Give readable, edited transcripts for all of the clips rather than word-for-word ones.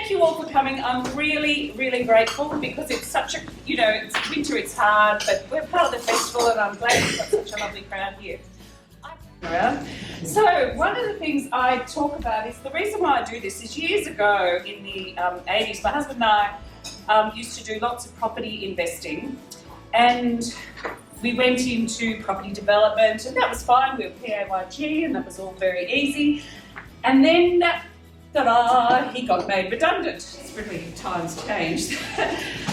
thank you all for coming. I'm really, really grateful because it's such a, it's winter, it's hard, but we're part of the festival and I'm glad we've got such a lovely crowd here. So one of the things I talk about is the reason why I do this is years ago in the 80s, my husband and I used to do lots of property investing, and we went into property development and that was fine. We were PAYG and that was all very easy. And then he got made redundant. It's really times changed.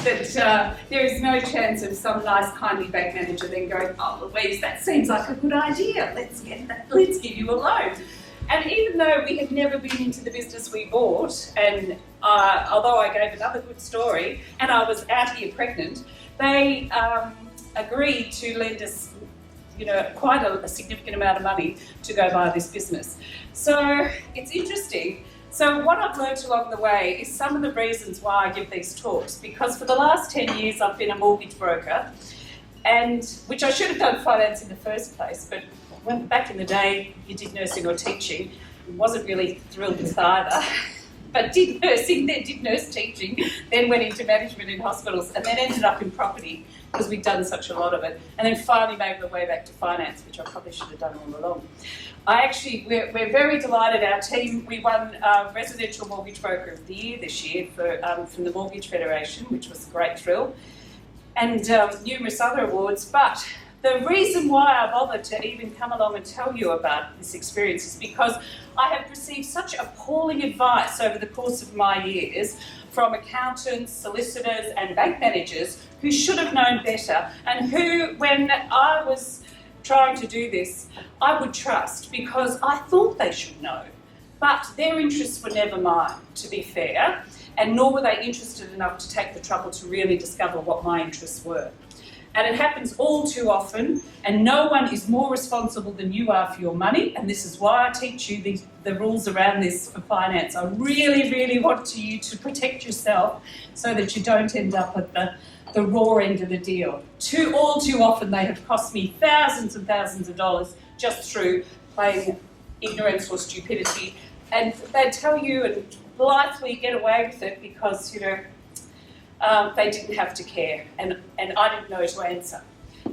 That there is no chance of some nice, kindly bank manager then going, "Oh, Louise, that seems like a good idea. Let's give you a loan." And even though we had never been into the business we bought, and although I gave another good story, and I was out here pregnant, they agreed to lend us, quite a significant amount of money to go buy this business. So it's interesting. So what I've learned along the way is some of the reasons why I give these talks, because for the last 10 years I've been a mortgage broker, and which I should have done finance in the first place, but when back in the day you did nursing or teaching, wasn't really thrilled with either. But did nursing, then did nurse teaching, then went into management in hospitals, and then ended up in property because we'd done such a lot of it, and then finally made my way back to finance, which I probably should have done all along. We're very delighted. Our team, we won Residential Mortgage Broker of the Year this year from the Mortgage Federation, which was a great thrill, and numerous other awards. But the reason why I bothered to even come along and tell you about this experience is because I have received such appalling advice over the course of my years from accountants, solicitors and bank managers who should have known better, and who, when I was trying to do this, I would trust because I thought they should know. But their interests were never mine, to be fair, and nor were they interested enough to take the trouble to really discover what my interests were. And it happens all too often, and no one is more responsible than you are for your money, and this is why I teach you the rules around this for finance. I really, really want you to protect yourself so that you don't end up at the raw end of the deal. All too often they have cost me thousands and thousands of dollars just through playing ignorance or stupidity, and they tell you and blithely get away with it because, they didn't have to care, and I didn't know to answer.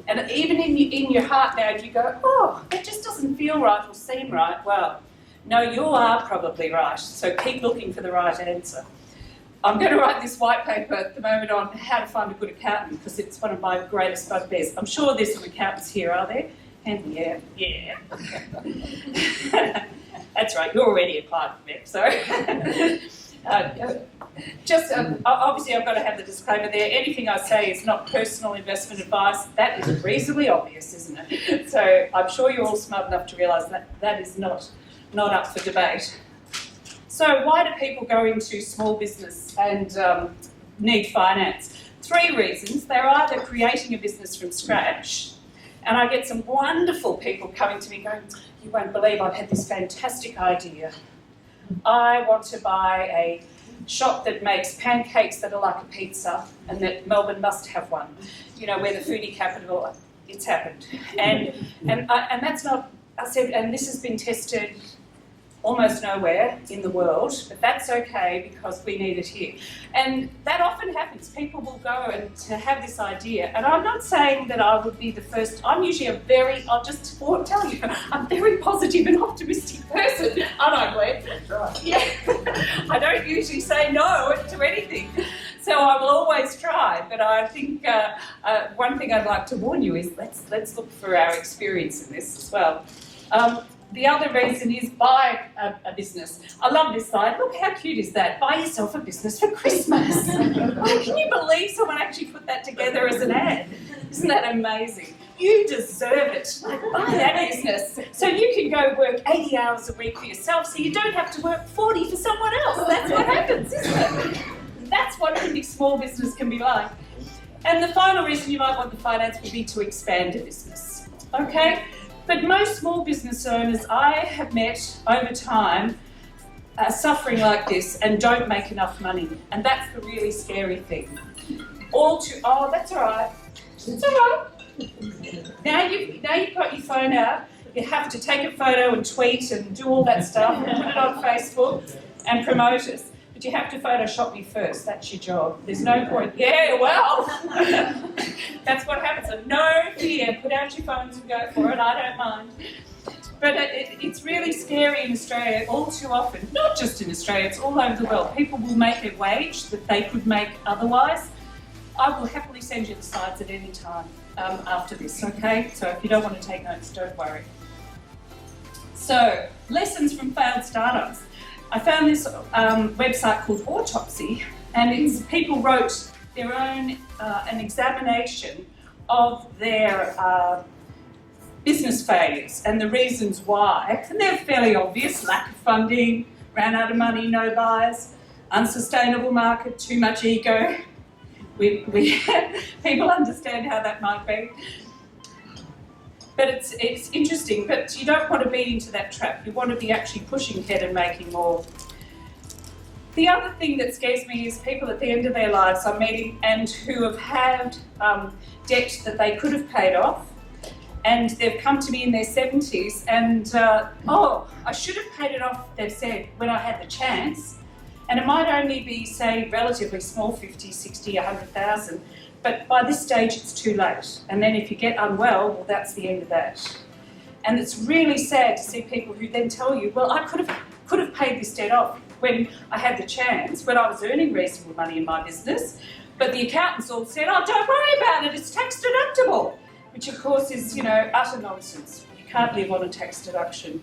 And even in your heart now, you go, "Oh, that just doesn't feel right or seem right." Well, no, you are probably right, so keep looking for the right answer. I'm going to write this white paper at the moment on how to find a good accountant because it's one of my greatest bugbears. I'm sure there's some accountants here, are there? And yeah. That's right, you're already a client for them, so... obviously I've got to have the disclaimer there. Anything I say is not personal investment advice. That is reasonably obvious, isn't it? So I'm sure you're all smart enough to realise that that is not up for debate. So why do people go into small business and need finance? 3 reasons. They're either creating a business from scratch, and I get some wonderful people coming to me going, "You won't believe I've had this fantastic idea. I want to buy a shop that makes pancakes that are like a pizza, and that Melbourne must have one. We're the foodie capital. It's happened." And that's not, I said, and this has been tested almost nowhere in the world, but that's okay because we need it here. And that often happens. People will go and to have this idea, and I'm not saying that I would be the first. I'm usually I'll just tell you, I'm a very positive and optimistic person, aren't I, Glenn? That's right. Yeah. I don't usually say no to anything, so I will always try. But I think one thing I'd like to warn you is let's look for our experience in this as well. The other reason is buy a business. I love this slide. Look how cute is that? Buy yourself a business for Christmas. Oh, can you believe someone actually put that together as an ad? Isn't that amazing? You deserve it. Buy that business so you can go work 80 hours a week for yourself so you don't have to work 40 for someone else. That's what happens, isn't it? That's what a small business can be like. And the final reason you might want the finance would be to expand a business. Okay? But most small business owners I have met over time are suffering like this and don't make enough money. And that's the really scary thing. Oh, that's all right. It's all right. Now you've got your phone out, you have to take a photo and tweet and do all that stuff and put it on Facebook and promote us. But you have to Photoshop me first, that's your job. There's no point, yeah, well, that's what happens. So no fear, put out your phones and go for it, I don't mind. But it's really scary in Australia all too often, not just in Australia, it's all over the world. People will make a wage that they could make otherwise. I will happily send you the slides at any time after this, okay? So if you don't want to take notes, don't worry. So, lessons from failed startups. I found this website called Autopsy, and it's people wrote their own an examination of their business failures and the reasons why. And they're fairly obvious: lack of funding, ran out of money, no buyers, unsustainable market, too much ego. People understand how that might be. But it's interesting, but you don't want to be into that trap. You want to be actually pushing ahead and making more. The other thing that scares me is people at the end of their lives I'm meeting and who have had debt that they could have paid off, and they've come to me in their 70s and, I should have paid it off, they've said, when I had the chance. And it might only be, say, relatively small, 50, 60, 100,000, but by this stage it's too late. And then if you get unwell, well, that's the end of that. And it's really sad to see people who then tell you, well, I could have paid this debt off when I had the chance, when I was earning reasonable money in my business, but the accountants all said, oh, don't worry about it, it's tax deductible, which of course is, utter nonsense. You can't live on a tax deduction.